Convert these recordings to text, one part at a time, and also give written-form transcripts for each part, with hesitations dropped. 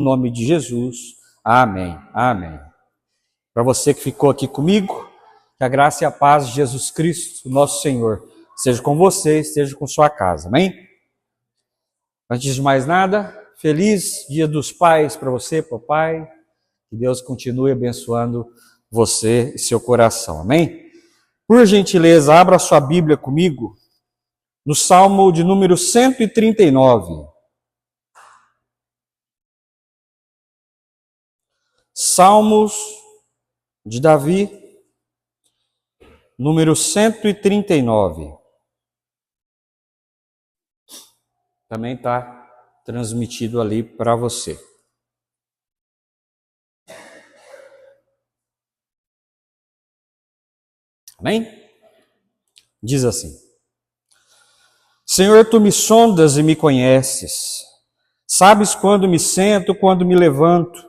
Em nome de Jesus. Amém. Amém. Para você que ficou aqui comigo, que a graça e a paz de Jesus Cristo, nosso Senhor, seja com você, esteja com sua casa. Amém? Antes de mais nada, feliz Dia dos Pais para você, papai. Que Deus continue abençoando você e seu coração. Amém? Por gentileza, abra sua Bíblia comigo no Salmo de número 139. Salmos de Davi, número 139. Também está transmitido ali para você. Amém? Diz assim: Senhor, tu me sondas e me conheces. Sabes quando me sento, quando me levanto.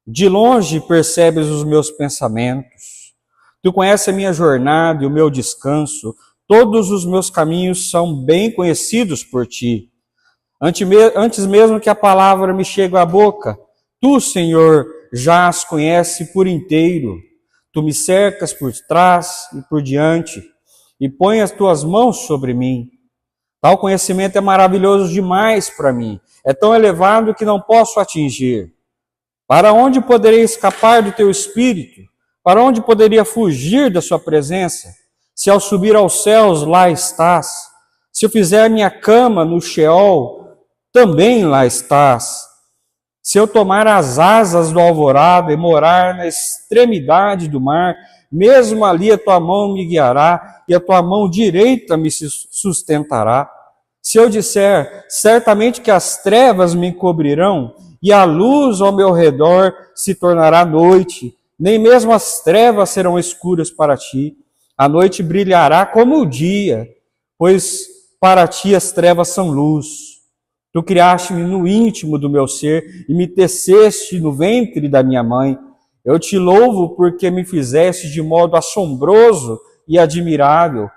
De longe percebes os meus pensamentos. Tu conheces a minha jornada e o meu descanso. Todos os meus caminhos são bem conhecidos por ti. Antes mesmo que a palavra me chegue à boca, tu, Senhor, já as conheces por inteiro. Tu me cercas por trás e por diante e põe as tuas mãos sobre mim. Tal conhecimento é maravilhoso demais para mim. É tão elevado que não posso atingir. Para onde poderei escapar do teu espírito? Para onde poderia fugir da sua presença? Se ao subir aos céus, lá estás. Se eu fizer minha cama no Sheol, também lá estás. Se eu tomar as asas do alvorada e morar na extremidade do mar, mesmo ali a tua mão me guiará e a tua mão direita me sustentará. Se eu disser, certamente que as trevas me encobrirão e a luz ao meu redor se tornará noite, nem mesmo as trevas serão escuras para ti. A noite brilhará como o dia, pois para ti as trevas são luz. Tu criaste-me no íntimo do meu ser e me teceste no ventre da minha mãe. Eu te louvo porque me fizeste de modo assombroso e admirável.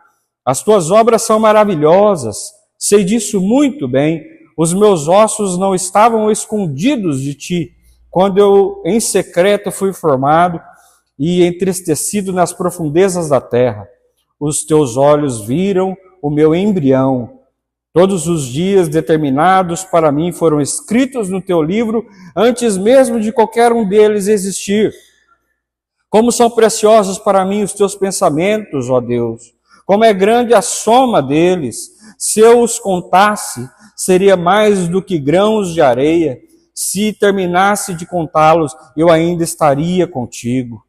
As tuas obras são maravilhosas, sei disso muito bem. Os meus ossos não estavam escondidos de ti, quando eu em secreto fui formado e entristecido nas profundezas da terra. Os teus olhos viram o meu embrião. Todos os dias determinados para mim foram escritos no teu livro, antes mesmo de qualquer um deles existir. Como são preciosos para mim os teus pensamentos, ó Deus! Como é grande a soma deles! Se eu os contasse, seria mais do que grãos de areia. Se terminasse de contá-los, eu ainda estaria contigo.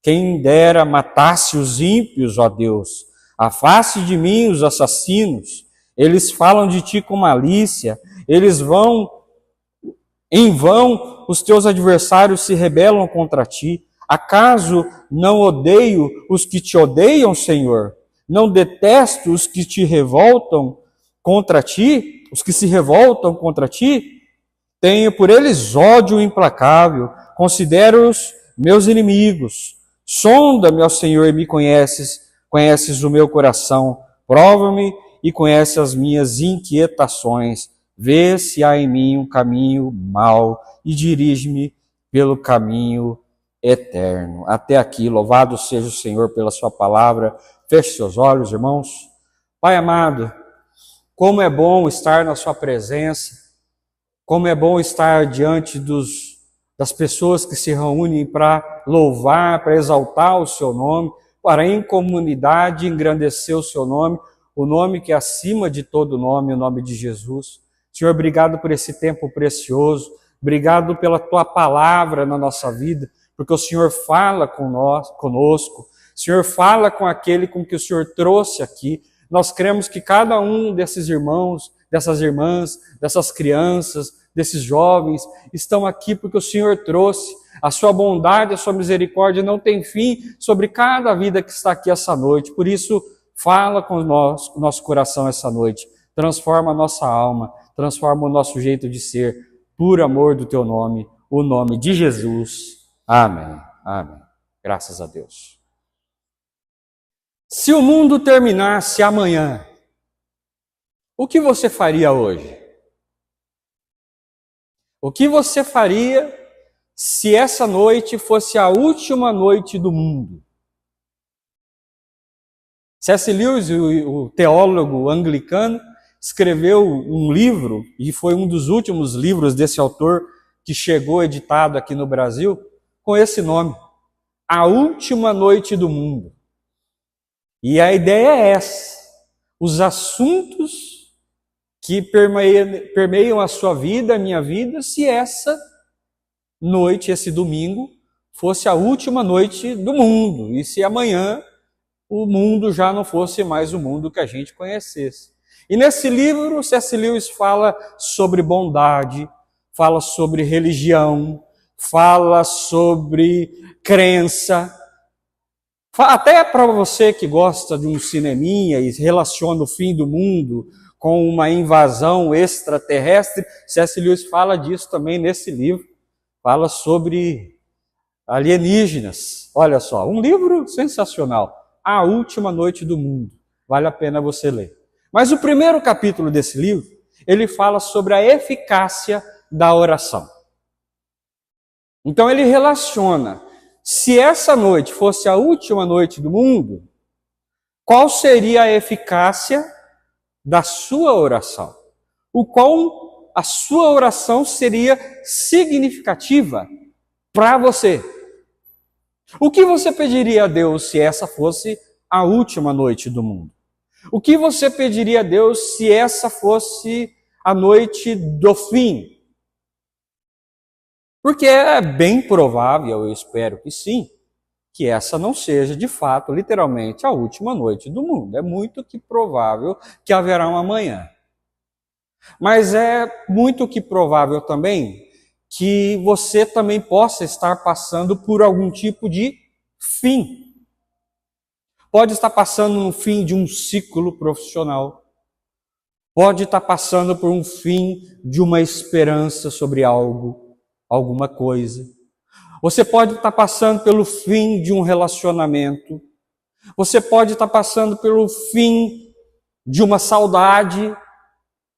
Quem dera matasse os ímpios, ó Deus! Afaste de mim os assassinos. Eles falam de ti com malícia, em vão os teus adversários se rebelam contra ti. Acaso não odeio os que te odeiam, Senhor? Não detesto os que te revoltam contra ti? Os que se revoltam contra ti? Tenho por eles ódio implacável, considero-os meus inimigos. Sonda-me, ó Senhor, e me conheces o meu coração. Prova-me e conhece as minhas inquietações. Vê se há em mim um caminho mau e dirige-me pelo caminho eterno. Até aqui, louvado seja o Senhor pela sua palavra. Feche seus olhos, irmãos. Pai amado, como é bom estar na sua presença, como é bom estar diante das pessoas que se reúnem para louvar, para exaltar o seu nome, para em comunidade engrandecer o seu nome, o nome que é acima de todo nome, o nome de Jesus. Senhor, obrigado por esse tempo precioso, obrigado pela tua palavra na nossa vida, porque o Senhor fala conosco, o Senhor fala com aquele com que o Senhor trouxe aqui. Nós cremos que cada um desses irmãos, dessas irmãs, dessas crianças, desses jovens, estão aqui porque o Senhor trouxe. A sua bondade, a sua misericórdia não tem fim sobre cada vida que está aqui essa noite. Por isso, fala com o nosso coração essa noite. Transforma a nossa alma, transforma o nosso jeito de ser, por amor do teu nome, o nome de Jesus. Amém. Amém. Graças a Deus. Se o mundo terminasse amanhã, o que você faria hoje? O que você faria se essa noite fosse a última noite do mundo? C.S. Lewis, o teólogo anglicano, escreveu um livro, e foi um dos últimos livros desse autor que chegou editado aqui no Brasil, com esse nome, A Última Noite do Mundo. E a ideia é essa: os assuntos que permeiam a sua vida, a minha vida, se essa noite, esse domingo, fosse a última noite do mundo, e se amanhã o mundo já não fosse mais o mundo que a gente conhecesse. E nesse livro, C.S. Lewis fala sobre bondade, fala sobre religião, fala sobre crença. Até para você que gosta de um cineminha e relaciona o fim do mundo com uma invasão extraterrestre, C.S. Lewis fala disso também nesse livro. Fala sobre alienígenas. Olha só, um livro sensacional. A Última Noite do Mundo. Vale a pena você ler. Mas o primeiro capítulo desse livro, ele fala sobre a eficácia da oração. Então ele relaciona, se essa noite fosse a última noite do mundo, qual seria a eficácia da sua oração? O qual a sua oração seria significativa para você? O que você pediria a Deus se essa fosse a última noite do mundo? O que você pediria a Deus se essa fosse a noite do fim? Porque é bem provável, eu espero que sim, que essa não seja de fato, literalmente, a última noite do mundo. É muito que provável que haverá um amanhã. Mas é muito que provável também que você também possa estar passando por algum tipo de fim. Pode estar passando no fim de um ciclo profissional. Pode estar passando por um fim de uma esperança sobre algo, alguma coisa. Você pode estar passando pelo fim de um relacionamento. Você pode estar passando pelo fim de uma saudade.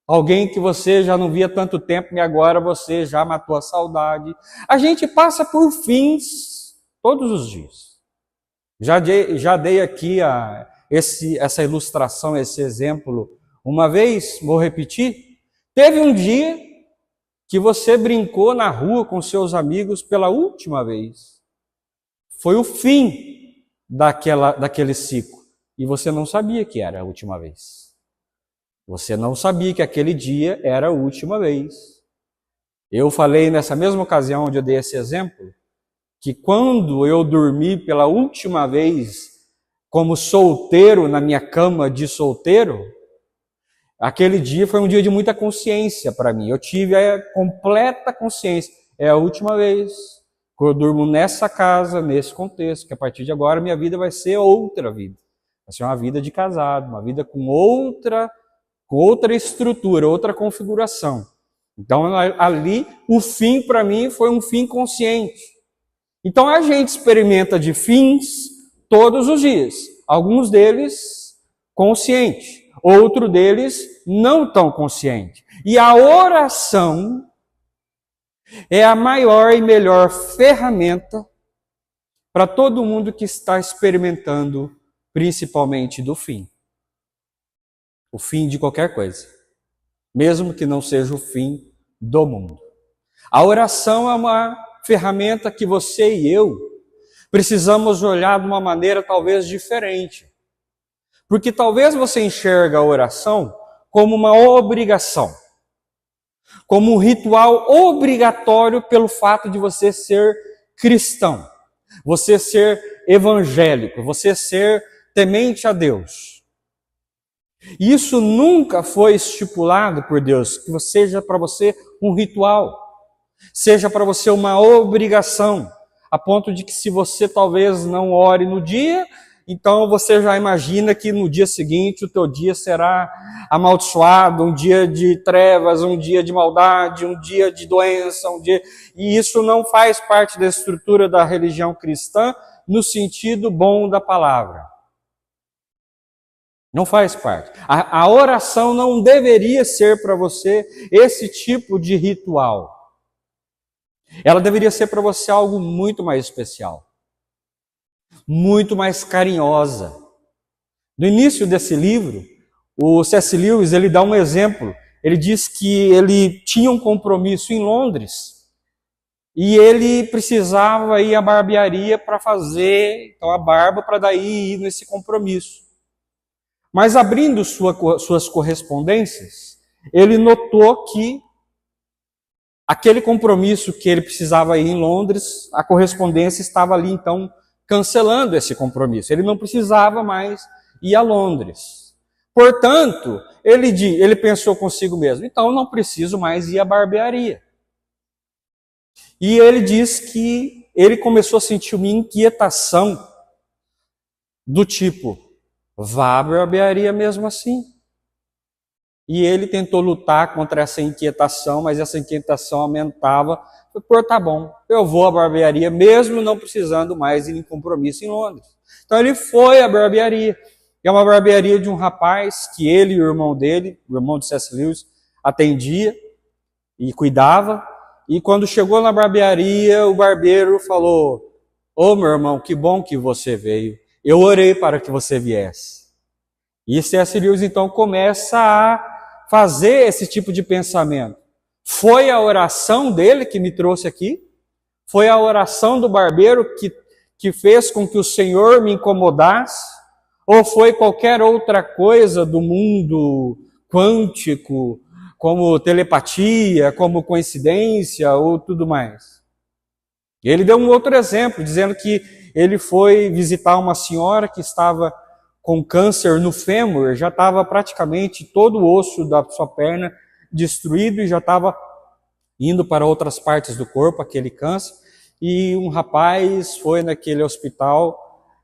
Alguém que você já não via há tanto tempo e agora você já matou a saudade. A gente passa por fins todos os dias. Já dei aqui essa ilustração, esse exemplo uma vez, vou repetir. Teve um dia que você brincou na rua com seus amigos pela última vez. Foi o fim daquele ciclo. E você não sabia que era a última vez. Você não sabia que aquele dia era a última vez. Eu falei nessa mesma ocasião onde eu dei esse exemplo, que quando eu dormi pela última vez como solteiro na minha cama de solteiro, aquele dia foi um dia de muita consciência para mim. Eu tive a completa consciência. É a última vez que eu durmo nessa casa, nesse contexto, que a partir de agora minha vida vai ser outra vida. Vai ser uma vida de casado, uma vida com outra estrutura, outra configuração. Então ali o fim para mim foi um fim consciente. Então a gente experimenta de fins todos os dias. Alguns deles conscientes, outro deles não tão consciente. E a oração é a maior e melhor ferramenta para todo mundo que está experimentando principalmente do fim. O fim de qualquer coisa, mesmo que não seja o fim do mundo. A oração é uma ferramenta que você e eu precisamos olhar de uma maneira talvez diferente. Porque talvez você enxergue a oração como uma obrigação, como um ritual obrigatório pelo fato de você ser cristão, você ser evangélico, você ser temente a Deus. Isso nunca foi estipulado por Deus, que seja para você um ritual, seja para você uma obrigação, a ponto de que se você talvez não ore no dia, então você já imagina que no dia seguinte o teu dia será amaldiçoado, um dia de trevas, um dia de maldade, um dia de doença, e isso não faz parte da estrutura da religião cristã no sentido bom da palavra. Não faz parte. A oração não deveria ser para você esse tipo de ritual. Ela deveria ser para você algo muito mais especial, muito mais carinhosa. No início desse livro, o C.S. Lewis ele dá um exemplo. Ele diz que ele tinha um compromisso em Londres e ele precisava ir à barbearia para fazer então, a barba para daí ir nesse compromisso. Mas abrindo suas correspondências, ele notou que aquele compromisso que ele precisava ir em Londres, a correspondência estava ali então cancelando esse compromisso. Ele não precisava mais ir a Londres. Portanto, ele pensou consigo mesmo, então eu não preciso mais ir à barbearia. E ele diz que ele começou a sentir uma inquietação do tipo, vá à barbearia mesmo assim. E ele tentou lutar contra essa inquietação, mas essa inquietação aumentava. Pô, tá bom, eu vou à barbearia mesmo não precisando mais ir em compromisso em Londres. Então ele foi à barbearia. É uma barbearia de um rapaz que ele e o irmão dele, o irmão de C.S. Lewis, atendia e cuidava. E quando chegou na barbearia, o barbeiro falou, ô meu irmão, que bom que você veio. Eu orei para que você viesse. E C.S. Lewis então começa a fazer esse tipo de pensamento. Foi a oração dele que me trouxe aqui? Foi a oração do barbeiro que fez com que o Senhor me incomodasse? Ou foi qualquer outra coisa do mundo quântico, como telepatia, como coincidência ou tudo mais? Ele deu um outro exemplo, dizendo que ele foi visitar uma senhora que estava com câncer no fêmur, já estava praticamente todo o osso da sua perna destruído e já estava indo para outras partes do corpo, aquele câncer. E um rapaz foi naquele hospital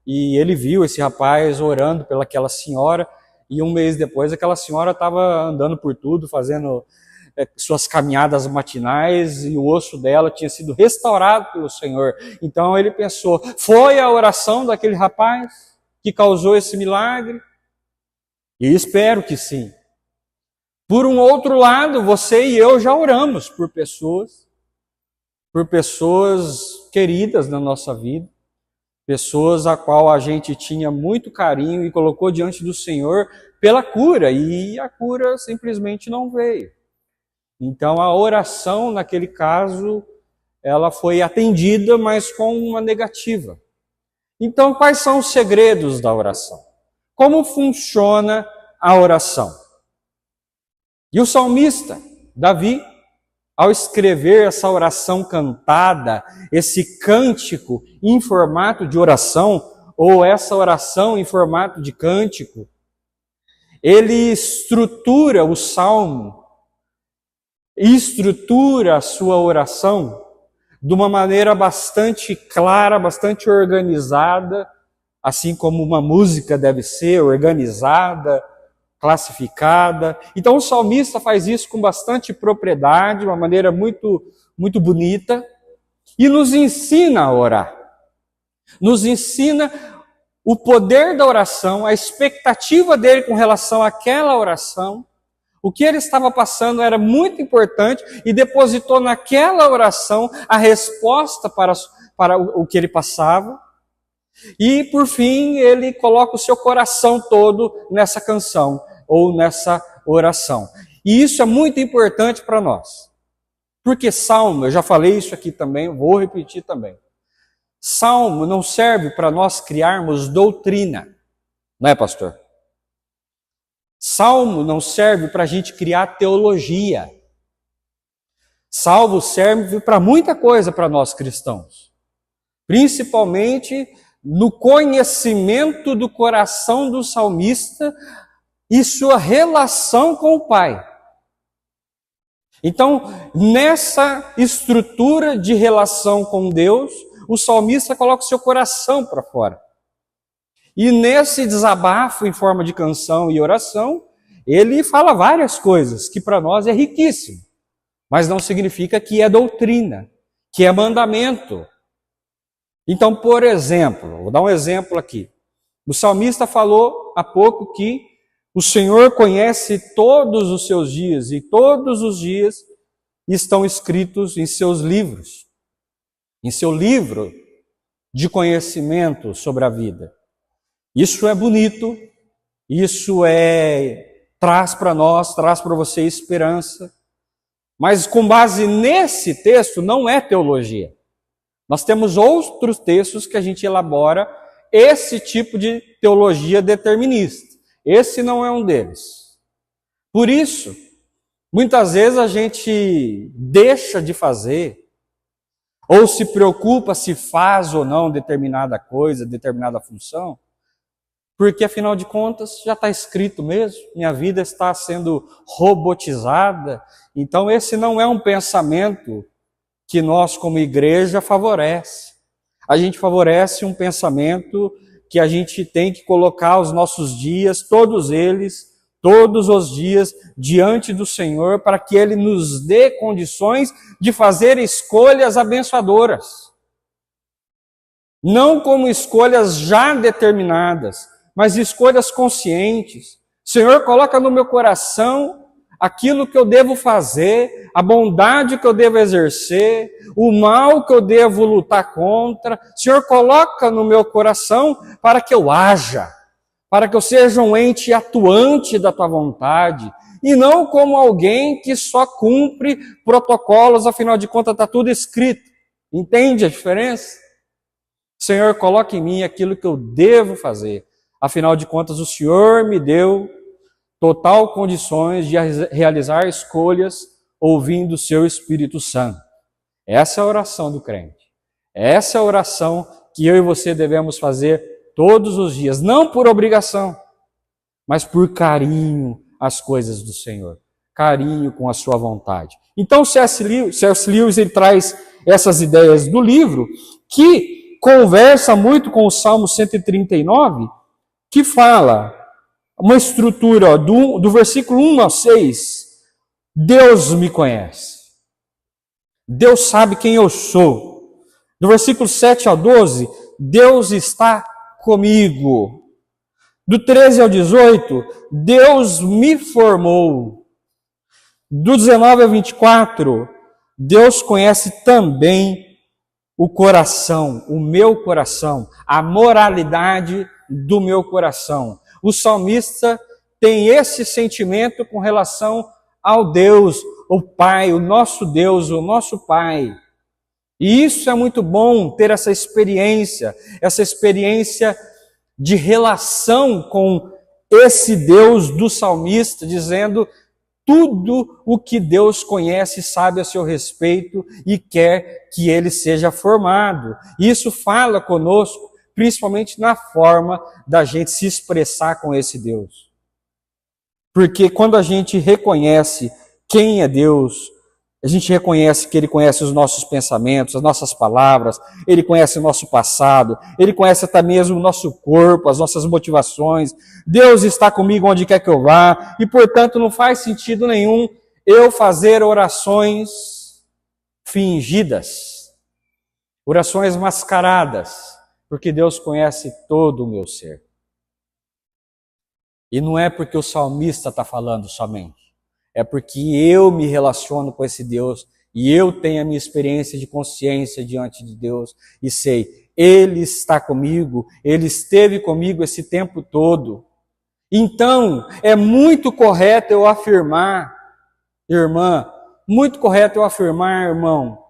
e ele viu esse rapaz orando pelaquela senhora e um mês depois aquela senhora estava andando por tudo, fazendo suas caminhadas matinais e o osso dela tinha sido restaurado pelo Senhor. Então ele pensou, foi a oração daquele rapaz que causou esse milagre? E espero que sim. Por um outro lado, você e eu já oramos por pessoas queridas na nossa vida, pessoas a qual a gente tinha muito carinho e colocou diante do Senhor pela cura, e a cura simplesmente não veio. Então a oração, naquele caso, ela foi atendida, mas com uma negativa. Então, quais são os segredos da oração? Como funciona a oração? E o salmista, Davi, ao escrever essa oração cantada, esse cântico em formato de oração, ou essa oração em formato de cântico, ele estrutura o salmo, estrutura a sua oração de uma maneira bastante clara, bastante organizada, assim como uma música deve ser organizada, classificada. Então o salmista faz isso com bastante propriedade, de uma maneira muito, muito bonita, e nos ensina a orar. Nos ensina o poder da oração, a expectativa dele com relação àquela oração. O que ele estava passando era muito importante e depositou naquela oração a resposta para o que ele passava. E, por fim, ele coloca o seu coração todo nessa canção ou nessa oração. E isso é muito importante para nós. Porque salmo, eu já falei isso aqui também, vou repetir também. Salmo não serve para nós criarmos doutrina, não é, pastor? Salmo não serve para a gente criar teologia. Salmo serve para muita coisa para nós cristãos. Principalmente no conhecimento do coração do salmista e sua relação com o Pai. Então, nessa estrutura de relação com Deus, o salmista coloca o seu coração para fora. E nesse desabafo em forma de canção e oração, ele fala várias coisas que para nós é riquíssimo, mas não significa que é doutrina, que é mandamento. Então, por exemplo, vou dar um exemplo aqui. O salmista falou há pouco que o Senhor conhece todos os seus dias e todos os dias estão escritos em seus livros. em seu livro de conhecimento sobre a vida. Isso é bonito, isso traz para nós, traz para você esperança, mas com base nesse texto não é teologia. Nós temos outros textos que a gente elabora esse tipo de teologia determinista. Esse não é um deles. Por isso, muitas vezes a gente deixa de fazer, ou se preocupa se faz ou não determinada coisa, determinada função, porque afinal de contas já está escrito mesmo, minha vida está sendo robotizada. Então esse não é um pensamento que nós como igreja favorece. A gente favorece um pensamento que a gente tem que colocar os nossos dias, todos eles, todos os dias, diante do Senhor, para que Ele nos dê condições de fazer escolhas abençoadoras. Não como escolhas já determinadas, mas escolhas conscientes. Senhor, coloca no meu coração aquilo que eu devo fazer, a bondade que eu devo exercer, o mal que eu devo lutar contra. Senhor, coloca no meu coração para que eu haja, para que eu seja um ente atuante da tua vontade, e não como alguém que só cumpre protocolos, afinal de contas está tudo escrito. Entende a diferença? Senhor, coloque em mim aquilo que eu devo fazer. Afinal de contas, o Senhor me deu total condições de realizar escolhas ouvindo o seu Espírito Santo. Essa é a oração do crente. Essa é a oração que eu e você devemos fazer todos os dias, não por obrigação, mas por carinho às coisas do Senhor, carinho com a sua vontade. Então, C.S. Lewis ele traz essas ideias do livro, que conversa muito com o Salmo 139, que fala uma estrutura do versículo 1 ao 6, Deus me conhece. Deus sabe quem eu sou. Do versículo 7 ao 12, Deus está comigo. Do 13 ao 18, Deus me formou. Do 19 ao 24, Deus conhece também o coração, o meu coração, a moralidade do meu coração. O salmista tem esse sentimento com relação ao Deus, o Pai, o nosso Pai. E isso é muito bom, ter essa experiência de relação com esse Deus do salmista, dizendo tudo o que Deus conhece, sabe a seu respeito e quer que ele seja formado. Isso fala conosco, principalmente na forma da gente se expressar com esse Deus. Porque quando a gente reconhece quem é Deus, a gente reconhece que Ele conhece os nossos pensamentos, as nossas palavras, Ele conhece o nosso passado, Ele conhece até mesmo o nosso corpo, as nossas motivações. Deus está comigo onde quer que eu vá, e portanto não faz sentido nenhum eu fazer orações fingidas, orações mascaradas, porque Deus conhece todo o meu ser. E não é porque o salmista está falando somente, é porque eu me relaciono com esse Deus e eu tenho a minha experiência de consciência diante de Deus e sei, Ele está comigo, Ele esteve comigo esse tempo todo. Então, é muito correto eu afirmar, irmã, muito correto eu afirmar, irmão,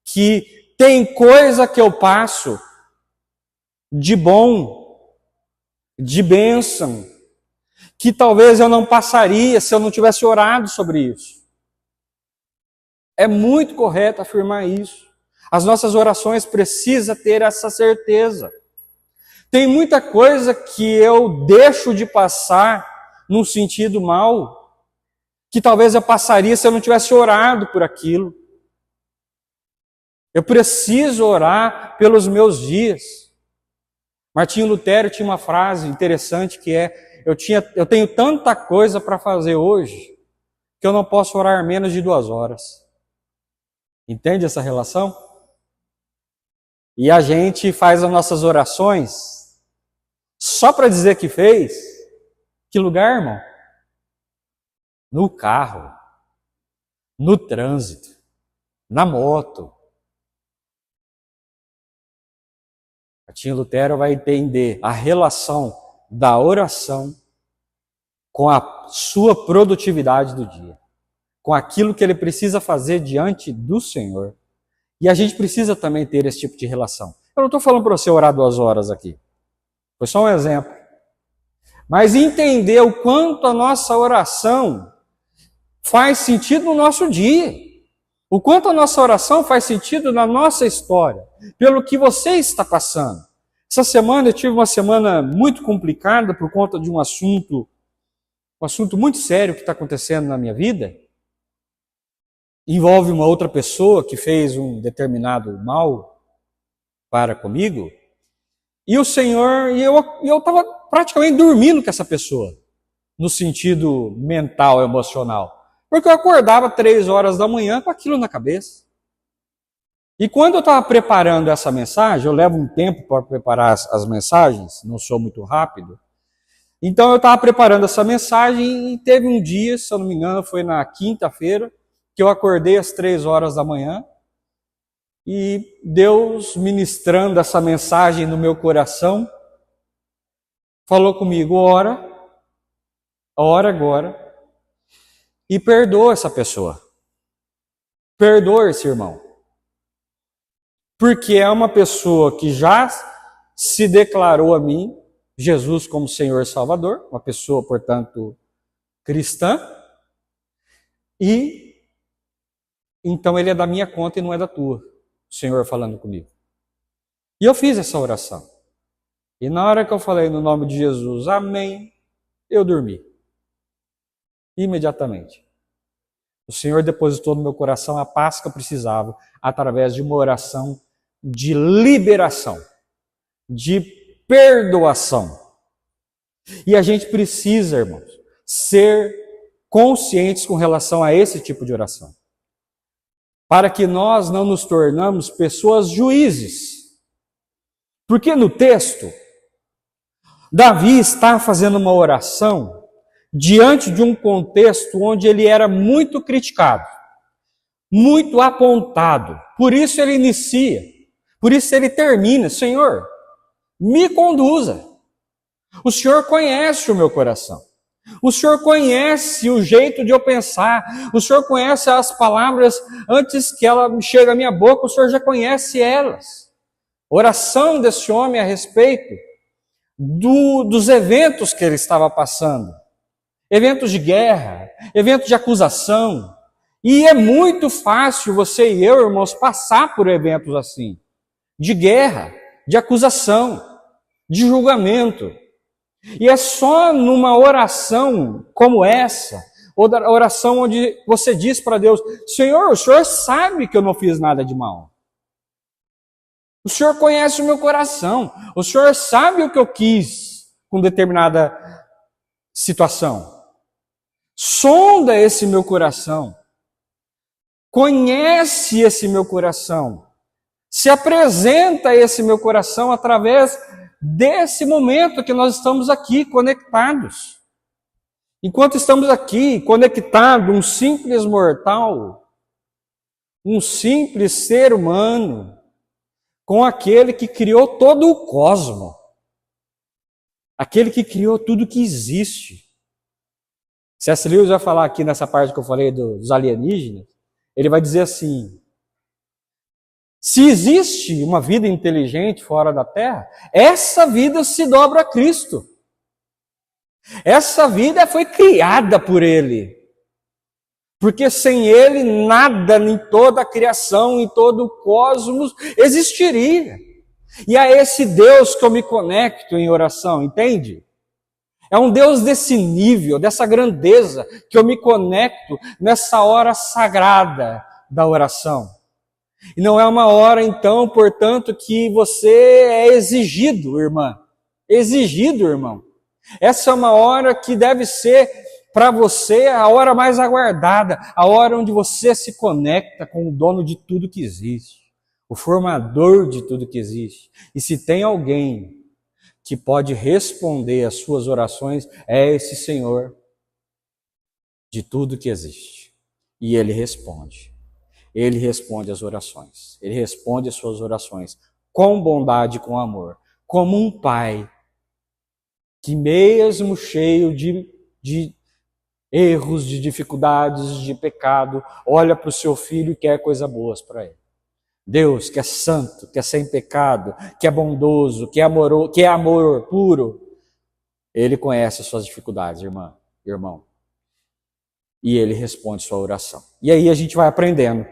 que tem coisa que eu passo de bom, de bênção, que talvez eu não passaria se eu não tivesse orado sobre isso. É muito correto afirmar isso. As nossas orações precisam ter essa certeza. Tem muita coisa que eu deixo de passar num sentido mal, que talvez eu passaria se eu não tivesse orado por aquilo. Eu preciso orar pelos meus dias. Martinho Lutero tinha uma frase interessante que é: eu tenho tanta coisa para fazer hoje que eu não posso orar menos de 2 horas. Entende essa relação? E a gente faz as nossas orações só para dizer que fez. Que lugar, irmão? No carro, no trânsito, na moto. Martinho Lutero vai entender a relação da oração com a sua produtividade do dia, com aquilo que ele precisa fazer diante do Senhor. E a gente precisa também ter esse tipo de relação. Eu não estou falando para você orar 2 horas aqui. Foi só um exemplo. Mas entender o quanto a nossa oração faz sentido no nosso dia. O quanto a nossa oração faz sentido na nossa história, pelo que você está passando. Essa semana eu tive uma semana muito complicada por conta de um assunto muito sério que está acontecendo na minha vida. Envolve uma outra pessoa que fez um determinado mal para comigo. E o Senhor, eu estava praticamente dormindo com essa pessoa, no sentido mental, emocional. Porque eu acordava 3 horas da manhã com aquilo na cabeça. E quando eu estava preparando essa mensagem, eu levo um tempo para preparar as mensagens, não sou muito rápido. Então eu estava preparando essa mensagem e teve um dia, se eu não me engano, foi na quinta-feira, que eu acordei às 3 horas da manhã e Deus, ministrando essa mensagem no meu coração, falou comigo: ora agora e perdoa essa pessoa. Perdoa esse irmão. Porque é uma pessoa que já se declarou a mim, Jesus como Senhor e Salvador, uma pessoa, portanto, cristã, e então ele é da minha conta e não é da tua, o Senhor falando comigo. E eu fiz essa oração. E na hora que eu falei no nome de Jesus, amém, eu dormi. Imediatamente. O Senhor depositou no meu coração a paz que eu precisava, através de uma oração de liberação, de perdoação. E a gente precisa, irmãos, ser conscientes com relação a esse tipo de oração, para que nós não nos tornamos pessoas juízes. Porque no texto, Davi está fazendo uma oração diante de um contexto onde ele era muito criticado, muito apontado. Por isso ele inicia, por isso ele termina: Senhor, me conduza. O Senhor conhece o meu coração. O Senhor conhece o jeito de eu pensar. O Senhor conhece as palavras antes que ela chegue à minha boca. O Senhor já conhece elas. Oração desse homem a respeito dos eventos que ele estava passando. Eventos de guerra, eventos de acusação. E é muito fácil você e eu, irmãos, passar por eventos assim. De guerra, de acusação, de julgamento. E é só numa oração como essa, ou da oração onde você diz para Deus: Senhor, o Senhor sabe que eu não fiz nada de mal. O Senhor conhece o meu coração. O Senhor sabe o que eu quis com determinada situação. Sonda esse meu coração. Conhece esse meu coração. Se apresenta a esse meu coração através desse momento que nós estamos aqui conectados. Enquanto estamos aqui conectados, um simples mortal, um simples ser humano, com aquele que criou todo o cosmos, aquele que criou tudo que existe. C.S. Lewis vai falar aqui nessa parte que eu falei dos alienígenas, ele vai dizer assim: se existe uma vida inteligente fora da Terra, essa vida se dobra a Cristo. Essa vida foi criada por Ele. Porque sem Ele, nada em toda a criação, em todo o cosmos, existiria. E a esse Deus que eu me conecto em oração, entende? É um Deus desse nível, dessa grandeza, que eu me conecto nessa hora sagrada da oração. E não é uma hora, então, portanto, que você é exigido, irmã. Exigido, irmão. Essa é uma hora que deve ser, para você, a hora mais aguardada. A hora onde você se conecta com o dono de tudo que existe. O formador de tudo que existe. E se tem alguém que pode responder às suas orações, é esse Senhor de tudo que existe. E Ele responde. Ele responde às orações. Ele responde às suas orações com bondade e com amor. como um pai que, mesmo cheio de erros, de dificuldades, de pecado, olha para o seu filho e quer coisas boas para ele. Deus, que é santo, que é sem pecado, que é bondoso, que é amor puro, Ele conhece as suas dificuldades, irmão. E Ele responde sua oração. E aí a gente vai aprendendo.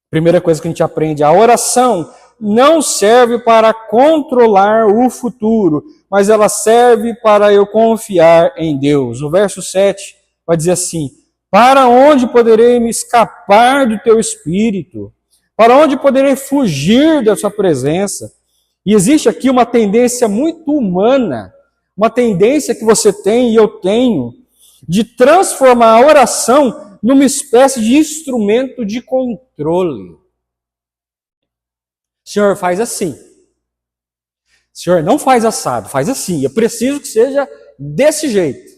Primeira coisa que a gente aprende, a oração não serve para controlar o futuro, mas ela serve para eu confiar em Deus. O verso 7 vai dizer assim: para onde poderei me escapar do teu espírito? Para onde poderei fugir da sua presença? E existe aqui uma tendência muito humana, uma tendência que você tem e eu tenho, de transformar a oração numa espécie de instrumento de controle. Senhor, faz assim. Senhor, não faz assado, faz assim. Eu preciso que seja desse jeito.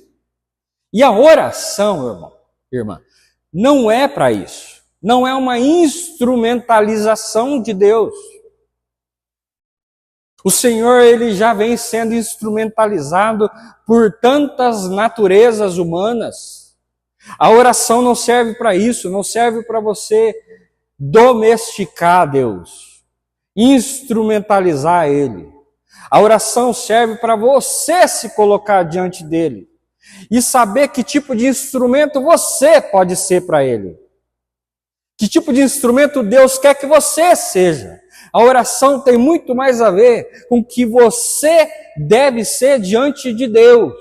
E a oração, irmã, não é para isso. Não é uma instrumentalização de Deus. O Senhor, Ele já vem sendo instrumentalizado por tantas naturezas humanas. A oração não serve para isso, não serve para você domesticar Deus, instrumentalizar Ele. A oração serve para você se colocar diante dEle e saber que tipo de instrumento você pode ser para Ele. Que tipo de instrumento Deus quer que você seja. A oração tem muito mais a ver com o que você deve ser diante de Deus.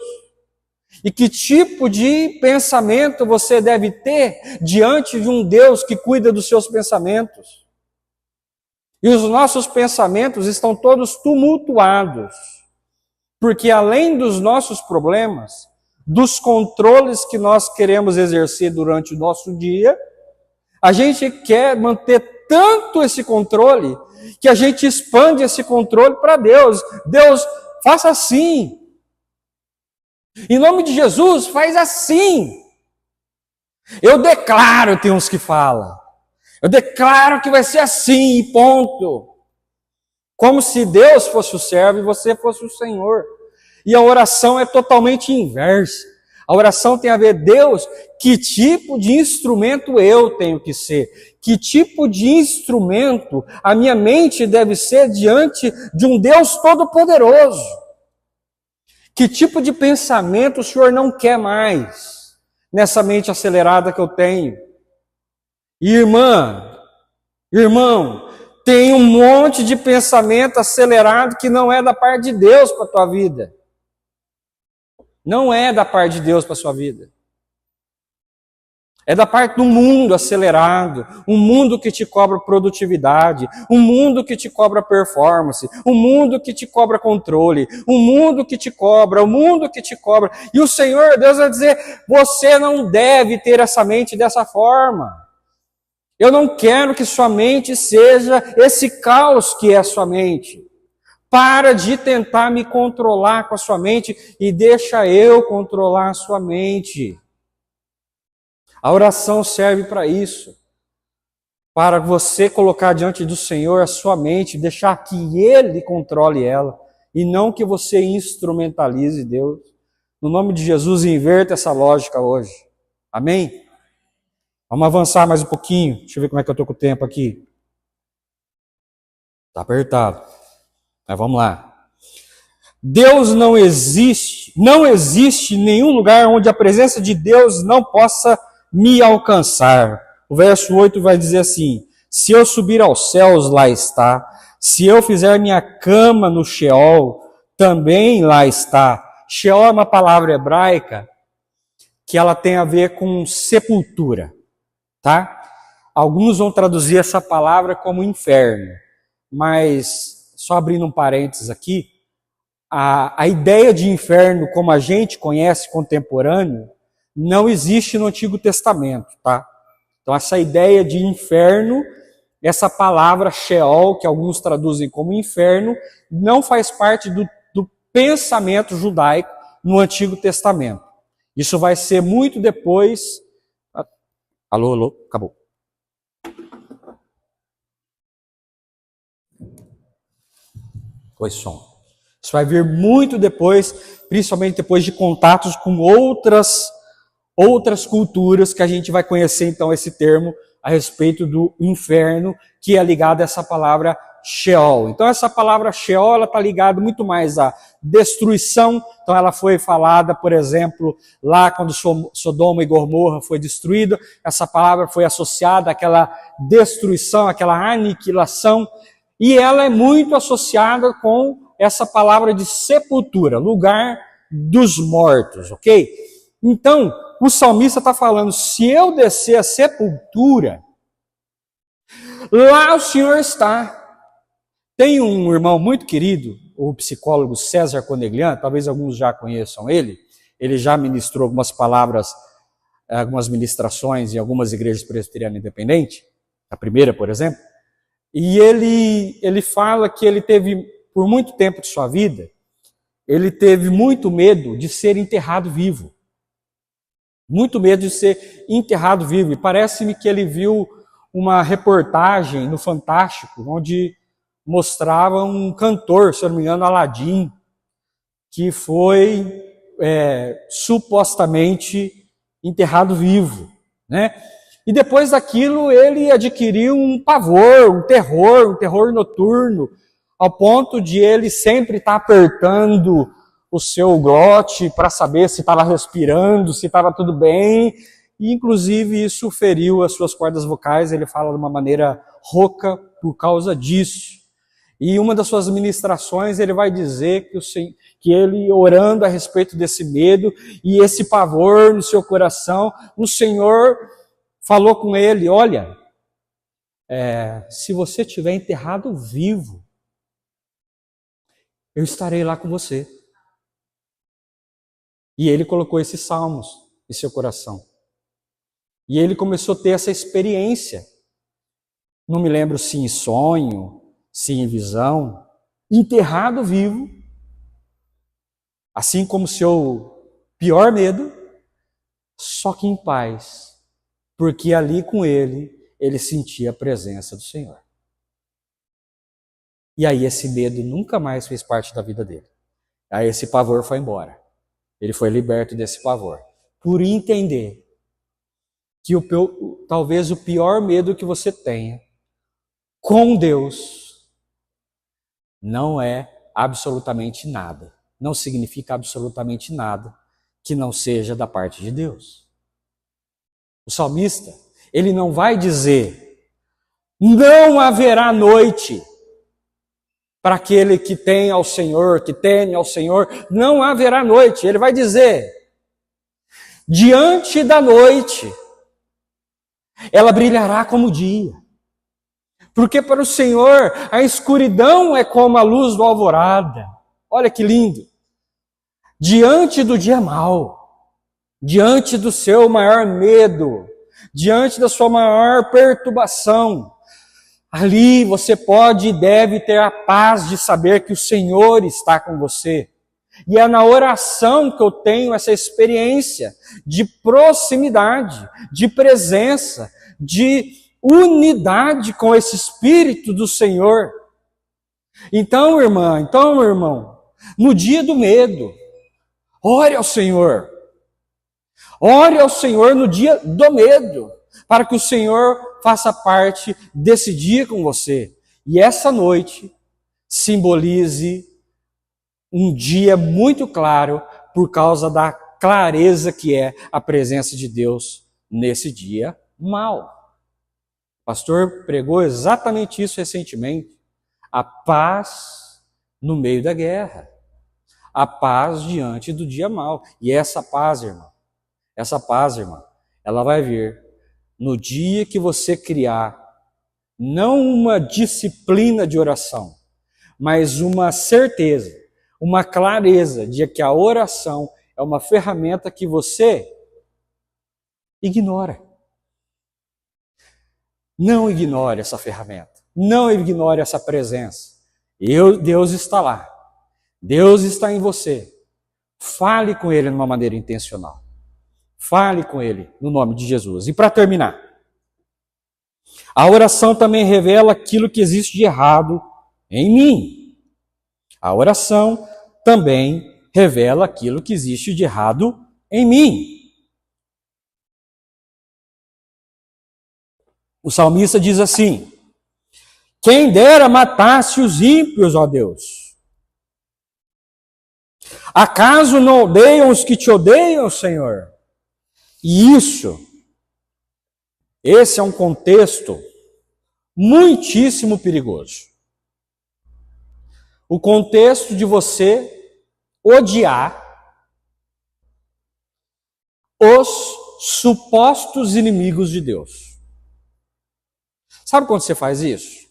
E que tipo de pensamento você deve ter diante de um Deus que cuida dos seus pensamentos. E os nossos pensamentos estão todos tumultuados. Porque além dos nossos problemas, dos controles que nós queremos exercer durante o nosso dia, a gente quer manter tanto esse controle que a gente expande esse controle para Deus. Deus, faça assim. Em nome de Jesus, faz assim. Eu declaro, tem uns que falam. Eu declaro que vai ser assim e ponto. Como se Deus fosse o servo e você fosse o Senhor. E a oração é totalmente inversa. A oração tem a ver, Deus, que tipo de instrumento eu tenho que ser? Que tipo de instrumento a minha mente deve ser diante de um Deus todo-poderoso? Que tipo de pensamento o Senhor não quer mais nessa mente acelerada que eu tenho? Irmão, tem um monte de pensamento acelerado que não é da parte de Deus para a tua vida. Não é da parte de Deus para a sua vida. É da parte do mundo acelerado, um mundo que te cobra produtividade, um mundo que te cobra performance, um mundo que te cobra controle, um mundo que te cobra, E o Senhor, Deus vai dizer, você não deve ter essa mente dessa forma. Eu não quero que sua mente seja esse caos que é a sua mente. Para de tentar me controlar com a sua mente e deixa eu controlar a sua mente. A oração serve para isso. Para você colocar diante do Senhor a sua mente, deixar que Ele controle ela e não que você instrumentalize Deus. No nome de Jesus, inverta essa lógica hoje. Amém? Vamos avançar mais um pouquinho. Deixa eu ver como é que eu estou com o tempo aqui. Está apertado. Mas vamos lá. Deus não existe nenhum lugar onde a presença de Deus não possa me alcançar. O verso 8 vai dizer assim: se eu subir aos céus, lá está. Se eu fizer minha cama no Sheol, também lá está. Sheol é uma palavra hebraica que ela tem a ver com sepultura, tá? Alguns vão traduzir essa palavra como inferno, mas só abrindo um parênteses aqui, a ideia de inferno como a gente conhece contemporâneo não existe no Antigo Testamento, tá? Então essa ideia de inferno, essa palavra Sheol, que alguns traduzem como inferno, não faz parte do pensamento judaico no Antigo Testamento. Isso vai ser muito depois... Alô, acabou. Oi, som. Isso vai vir muito depois, principalmente depois de contatos com outras culturas, que a gente vai conhecer então esse termo a respeito do inferno, que é ligado a essa palavra Sheol. Então essa palavra Sheol, ela está ligada muito mais à destruição. Então ela foi falada, por exemplo, lá quando Sodoma e Gomorra foi destruída, essa palavra foi associada àquela destruição, àquela aniquilação, e ela é muito associada com essa palavra de sepultura, lugar dos mortos, ok? Então, o salmista está falando, se eu descer a sepultura, lá o Senhor está. Tem um irmão muito querido, o psicólogo César Coneglian, talvez alguns já conheçam ele já ministrou algumas palavras, algumas ministrações em algumas igrejas presbiterianas independentes, a primeira, por exemplo, e ele fala que ele teve, por muito tempo de sua vida, ele teve muito medo de ser enterrado vivo. Muito medo de ser enterrado vivo. E parece-me que ele viu uma reportagem no Fantástico, onde mostrava um cantor, se eu não me engano, Aladim, que foi supostamente enterrado vivo, né? E depois daquilo ele adquiriu um pavor, um terror noturno, ao ponto de ele sempre estar apertando o seu glote para saber se estava respirando, se estava tudo bem, e inclusive isso feriu as suas cordas vocais, ele fala de uma maneira rouca por causa disso. E uma das suas ministrações ele vai dizer que ele, orando a respeito desse medo e esse pavor no seu coração, o Senhor falou com ele, olha, se você estiver enterrado vivo, eu estarei lá com você. E ele colocou esses salmos em seu coração. E ele começou a ter essa experiência. Não me lembro se em sonho, se em visão, enterrado vivo, assim como seu pior medo, só que em paz, porque ali com ele sentia a presença do Senhor. E aí esse medo nunca mais fez parte da vida dele. Aí esse pavor foi embora. Ele foi liberto desse pavor. Por entender que talvez o pior medo que você tenha com Deus não é absolutamente nada. Não significa absolutamente nada que não seja da parte de Deus. O salmista, ele não vai dizer, não haverá noite para aquele que tem ao Senhor, que teme ao Senhor, não haverá noite. Ele vai dizer, diante da noite, ela brilhará como dia. Porque para o Senhor, a escuridão é como a luz do alvorada. Olha que lindo. Diante do dia mau, diante do seu maior medo, diante da sua maior perturbação, ali você pode e deve ter a paz de saber que o Senhor está com você. E é na oração que eu tenho essa experiência de proximidade, de presença, de unidade com esse Espírito do Senhor. Então, irmã, irmão, no dia do medo, ore ao Senhor. Ore ao Senhor no dia do medo, para que o Senhor faça parte desse dia com você. E essa noite simbolize um dia muito claro por causa da clareza que é a presença de Deus nesse dia mau. O pastor pregou exatamente isso recentemente. A paz no meio da guerra. A paz diante do dia mau. E essa paz, irmã, ela vai vir no dia que você criar não uma disciplina de oração, mas uma certeza, uma clareza de que a oração é uma ferramenta que você ignora. Não ignore essa ferramenta. Não ignore essa presença. Deus está lá. Deus está em você. Fale com Ele de uma maneira intencional. Fale com Ele no nome de Jesus. E para terminar, a oração também revela aquilo que existe de errado em mim. A oração também revela aquilo que existe de errado em mim. O salmista diz assim: quem dera matasse os ímpios, ó Deus. Acaso não odeiam os que te odeiam, Senhor? E esse é um contexto muitíssimo perigoso. O contexto de você odiar os supostos inimigos de Deus. Sabe quando você faz isso?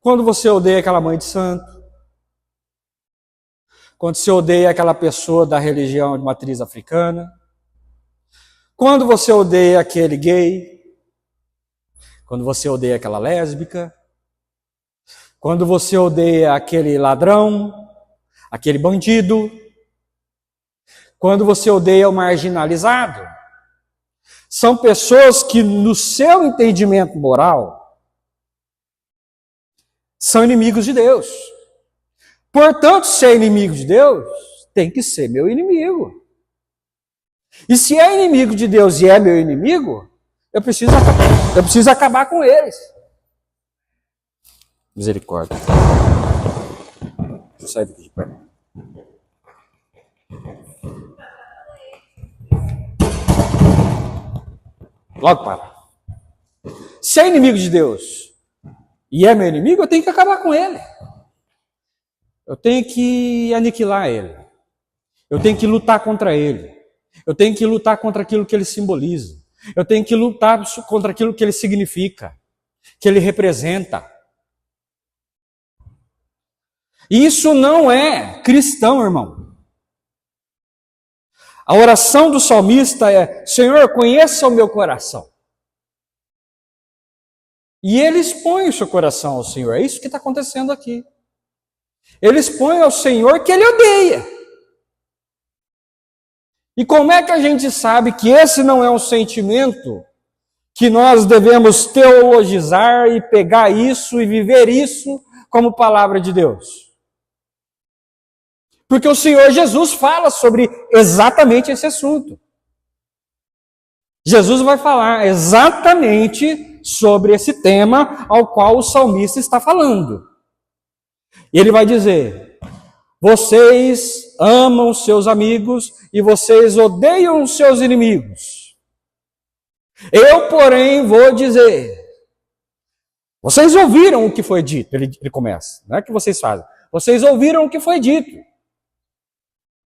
Quando você odeia aquela mãe de santo, quando você odeia aquela pessoa da religião de matriz africana, quando você odeia aquele gay, quando você odeia aquela lésbica, quando você odeia aquele ladrão, aquele bandido, quando você odeia o marginalizado, são pessoas que, no seu entendimento moral, são inimigos de Deus. Portanto, ser inimigo de Deus tem que ser meu inimigo. E se é inimigo de Deus e é meu inimigo, eu preciso acabar com eles. Misericórdia. Deixa eu sair daqui de perto. Logo para. Se é inimigo de Deus e é meu inimigo, eu tenho que acabar com ele. Eu tenho que aniquilar ele. Eu tenho que lutar contra ele. Eu tenho que lutar contra aquilo que ele simboliza. Eu tenho que lutar contra aquilo que ele significa, que ele representa. Isso não é cristão, irmão. A oração do salmista é: Senhor, conheça o meu coração. E ele expõe o seu coração ao Senhor. É isso que está acontecendo aqui. Ele expõe ao Senhor que ele odeia. E como é que a gente sabe que esse não é um sentimento que nós devemos teologizar e pegar isso e viver isso como palavra de Deus? Porque o Senhor Jesus fala sobre exatamente esse assunto. Jesus vai falar exatamente sobre esse tema ao qual o salmista está falando. E ele vai dizer: vocês amam seus amigos e vocês odeiam os seus inimigos. Eu, porém, vou dizer: vocês ouviram o que foi dito. Ele começa, não é que vocês fazem. Vocês ouviram o que foi dito.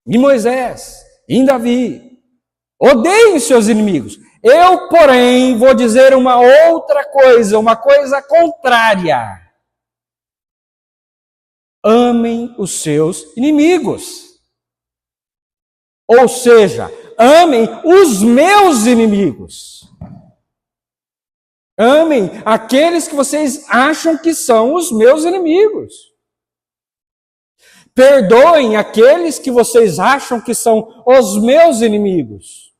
Em Moisés, em Davi. Odeiem os seus inimigos. Eu, porém, vou dizer uma outra coisa, uma coisa contrária. Amem os seus inimigos. Ou seja, amem os meus inimigos. Amem aqueles que vocês acham que são os meus inimigos. Perdoem aqueles que vocês acham que são os meus inimigos.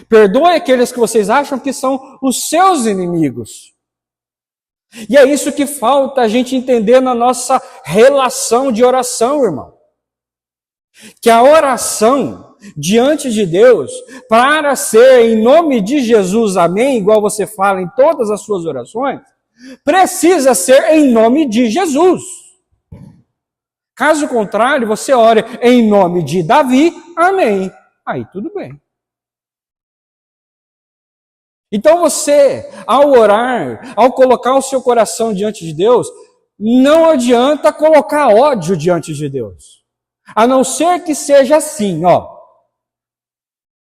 Perdoem aqueles que vocês acham que são os seus inimigos. E é isso que falta a gente entender na nossa relação de oração, irmão. Que a oração diante de Deus, para ser em nome de Jesus, amém, igual você fala em todas as suas orações, precisa ser em nome de Jesus. Caso contrário, você ore em nome de Davi, amém. Aí tudo bem. Então você, ao orar, ao colocar o seu coração diante de Deus, não adianta colocar ódio diante de Deus. A não ser que seja assim, ó.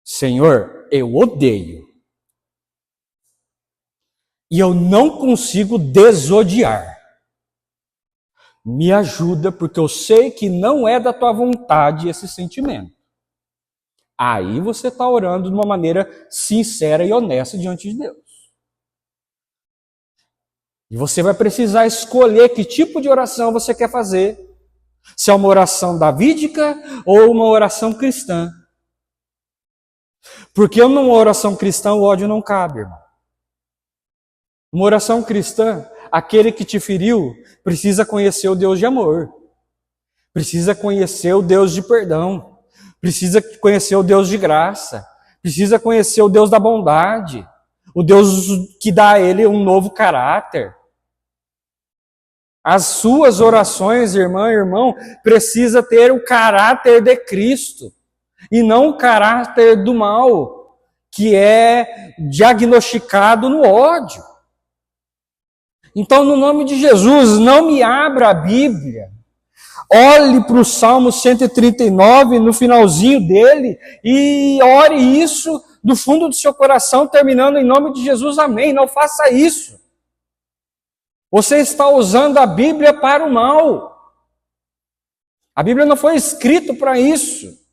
Senhor, eu odeio. E eu não consigo desodiar. Me ajuda, porque eu sei que não é da tua vontade esse sentimento. Aí você está orando de uma maneira sincera e honesta diante de Deus. E você vai precisar escolher que tipo de oração você quer fazer. Se é uma oração davídica ou uma oração cristã. Porque numa oração cristã o ódio não cabe, irmão. Uma oração cristã, aquele que te feriu precisa conhecer o Deus de amor. precisa conhecer o Deus de perdão, precisa conhecer o Deus de graça, precisa conhecer o Deus da bondade, o Deus que dá a ele um novo caráter. As suas orações, irmã e irmão, precisa ter o caráter de Cristo e não o caráter do mal, que é diagnosticado no ódio. Então, no nome de Jesus, não me abra a Bíblia. Olhe para o Salmo 139, no finalzinho dele, e ore isso do fundo do seu coração, terminando em nome de Jesus, amém. Não faça isso. Você está usando a Bíblia para o mal. A Bíblia não foi escrita para isso.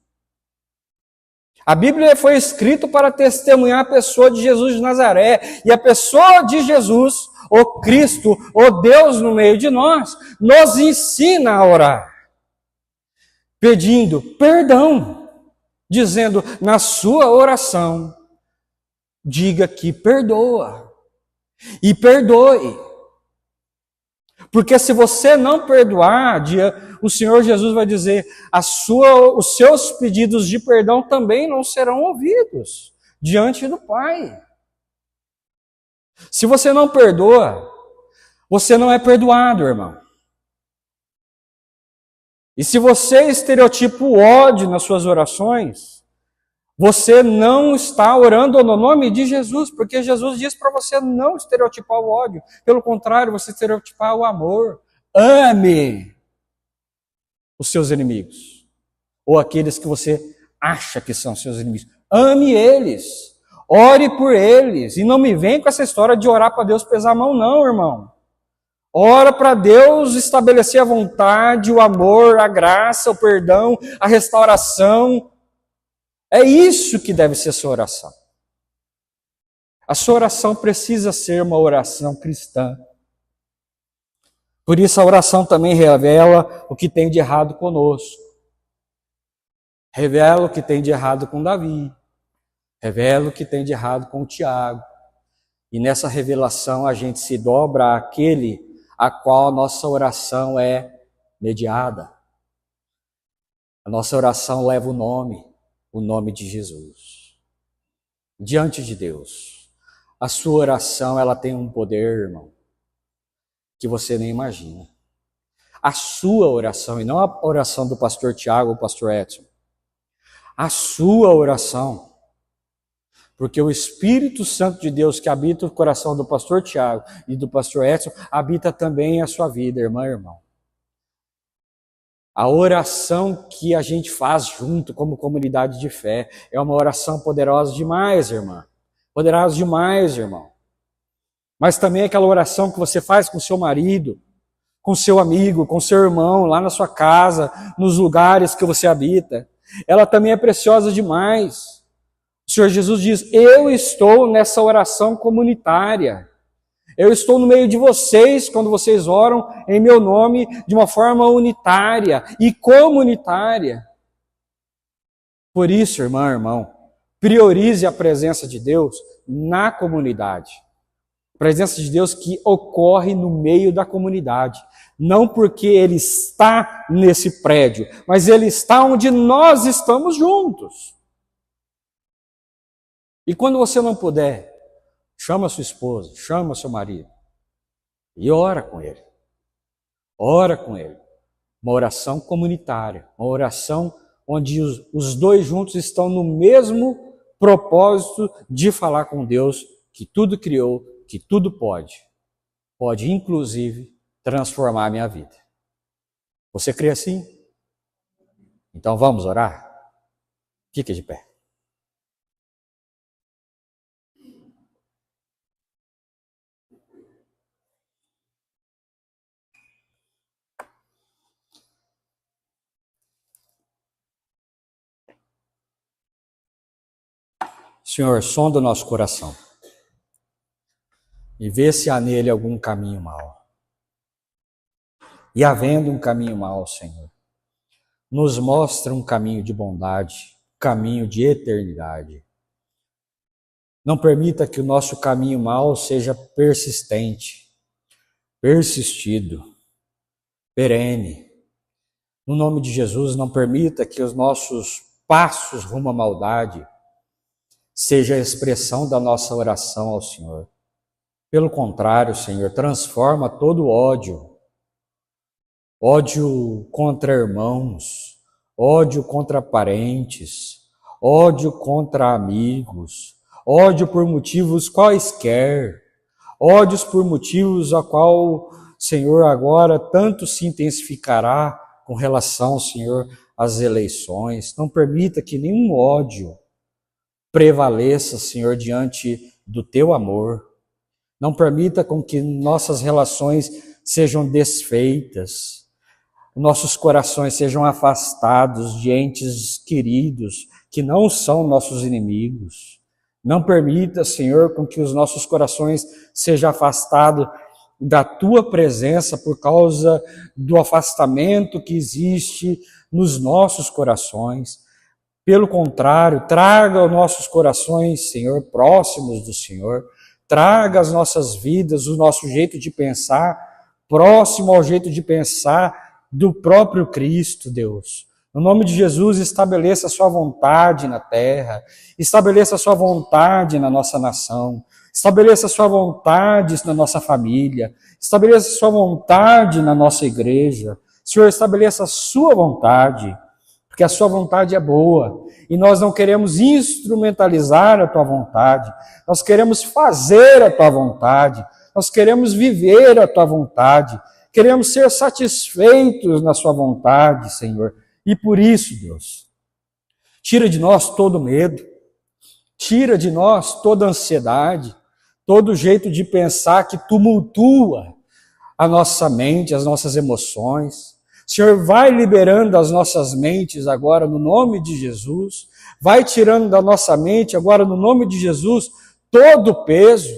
A Bíblia foi escrita para testemunhar a pessoa de Jesus de Nazaré. E a pessoa de Jesus, o Cristo, o Deus no meio de nós, nos ensina a orar, pedindo perdão, dizendo na sua oração, diga que perdoa e perdoe. Porque se você não perdoar, o Senhor Jesus vai dizer, os seus pedidos de perdão também não serão ouvidos diante do Pai. Se você não perdoa, você não é perdoado, irmão. E se você estereotipa o ódio nas suas orações, você não está orando no nome de Jesus, porque Jesus diz para você não estereotipar o ódio. Pelo contrário, você estereotipar o amor. Ame os seus inimigos, ou aqueles que você acha que são seus inimigos. Ame eles, ore por eles, e não me vem com essa história de orar para Deus pesar a mão, não, irmão. Ora para Deus estabelecer a vontade, o amor, a graça, o perdão, a restauração. É isso que deve ser a sua oração. A sua oração precisa ser uma oração cristã. Por isso a oração também revela o que tem de errado conosco. Revela o que tem de errado com Davi. Revela o que tem de errado com o Tiago. E nessa revelação a gente se dobra àquele a qual a nossa oração é mediada. A nossa oração leva o nome de Jesus. Diante de Deus, a sua oração ela tem um poder, irmão, que você nem imagina. A sua oração, e não a oração do pastor Tiago ou pastor Edson. A sua oração. Porque o Espírito Santo de Deus que habita o coração do pastor Tiago e do pastor Edson, habita também a sua vida, irmã e irmão. A oração que a gente faz junto como comunidade de fé é uma oração poderosa demais, irmã. Poderosa demais, irmão. Mas também aquela oração que você faz com seu marido, com seu amigo, com seu irmão, lá na sua casa, nos lugares que você habita. Ela também é preciosa demais. O Senhor Jesus diz, eu estou nessa oração comunitária. Eu estou no meio de vocês quando vocês oram em meu nome de uma forma unitária e comunitária. Por isso, irmã, irmão, priorize a presença de Deus na comunidade. A presença de Deus que ocorre no meio da comunidade. Não porque Ele está nesse prédio, mas Ele está onde nós estamos juntos. E quando você não puder, chama sua esposa, chama seu marido e ora com ele. Ora com ele. Uma oração comunitária, uma oração onde os dois juntos estão no mesmo propósito de falar com Deus que tudo criou, que tudo pode. Pode, inclusive, transformar a minha vida. Você crê assim? Então vamos orar? Fique de pé. Senhor, sonda o nosso coração e vê se há nele algum caminho mau. E havendo um caminho mau, Senhor, nos mostra um caminho de bondade, caminho de eternidade. Não permita que o nosso caminho mau seja persistente, persistido, perene, No nome de Jesus, não permita que os nossos passos rumo à maldade seja a expressão da nossa oração ao Senhor. Pelo contrário, Senhor, transforma todo ódio, ódio contra irmãos, ódio contra parentes, ódio contra amigos, ódio por motivos quaisquer, ódios por motivos a qual, Senhor, agora tanto se intensificará com relação, Senhor, às eleições. Não permita que nenhum ódio prevaleça, Senhor, diante do teu amor. Não permita com que nossas relações sejam desfeitas, nossos corações sejam afastados de entes queridos que não são nossos inimigos. Não permita, Senhor, com que os nossos corações sejam afastados da tua presença por causa do afastamento que existe nos nossos corações. Pelo contrário, traga os nossos corações, Senhor, próximos do Senhor. Traga as nossas vidas, o nosso jeito de pensar, próximo ao jeito de pensar do próprio Cristo, Deus. No nome de Jesus, estabeleça a sua vontade na terra, estabeleça a sua vontade na nossa nação, estabeleça a sua vontade na nossa família, estabeleça a sua vontade na nossa igreja. Senhor, estabeleça a sua vontade, porque a sua vontade é boa, e nós não queremos instrumentalizar a tua vontade, nós queremos fazer a tua vontade, nós queremos viver a tua vontade, queremos ser satisfeitos na sua vontade, Senhor. E por isso, Deus, tira de nós todo medo, tira de nós toda ansiedade, todo jeito de pensar que tumultua a nossa mente, as nossas emoções. Senhor, vai liberando as nossas mentes agora no nome de Jesus, vai tirando da nossa mente agora no nome de Jesus todo o peso,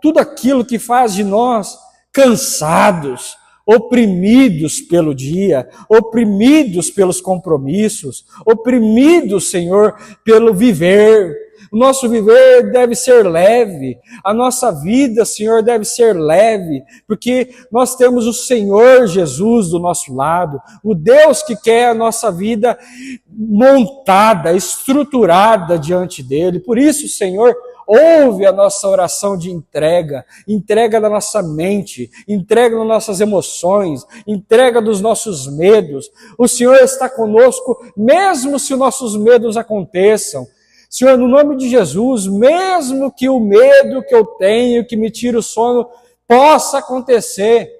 tudo aquilo que faz de nós cansados, oprimidos pelo dia, oprimidos pelos compromissos, oprimidos, Senhor, pelo viver. O nosso viver deve ser leve, a nossa vida, Senhor, deve ser leve, porque nós temos o Senhor Jesus do nosso lado, o Deus que quer a nossa vida montada, estruturada diante dele. Por isso, Senhor, ouve a nossa oração de entrega, entrega da nossa mente, entrega das nossas emoções, entrega dos nossos medos. O Senhor está conosco, mesmo se os nossos medos aconteçam. Senhor, no nome de Jesus, mesmo que o medo que eu tenho, que me tira o sono, possa acontecer,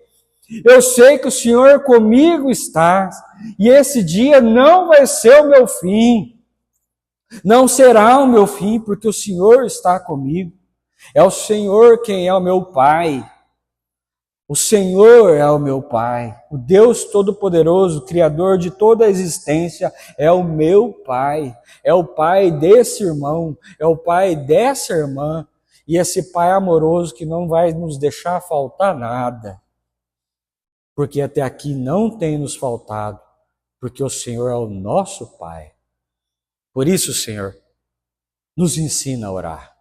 eu sei que o Senhor comigo está, e esse dia não vai ser o meu fim. Não será o meu fim, porque o Senhor está comigo. É o Senhor quem é o meu Pai. O Senhor é o meu Pai. O Deus Todo-Poderoso, Criador de toda a existência, é o meu Pai. É o Pai desse irmão, é o Pai dessa irmã. E esse Pai amoroso que não vai nos deixar faltar nada. Porque até aqui não tem nos faltado, porque o Senhor é o nosso Pai. Por isso, Senhor, nos ensina a orar,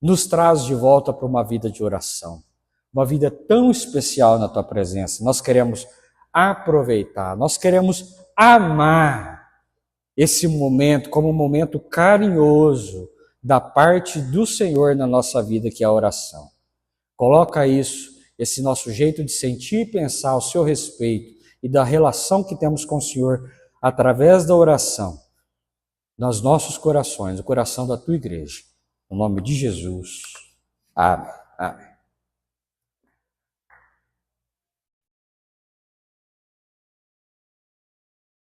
nos traz de volta para uma vida de oração, uma vida tão especial na Tua presença. Nós queremos aproveitar, nós queremos amar esse momento como um momento carinhoso da parte do Senhor na nossa vida, que é a oração. Coloca isso, esse nosso jeito de sentir e pensar ao seu respeito e da relação que temos com o Senhor através da oração, nos nossos corações, o coração da Tua igreja. No nome de Jesus. Amém. Amém.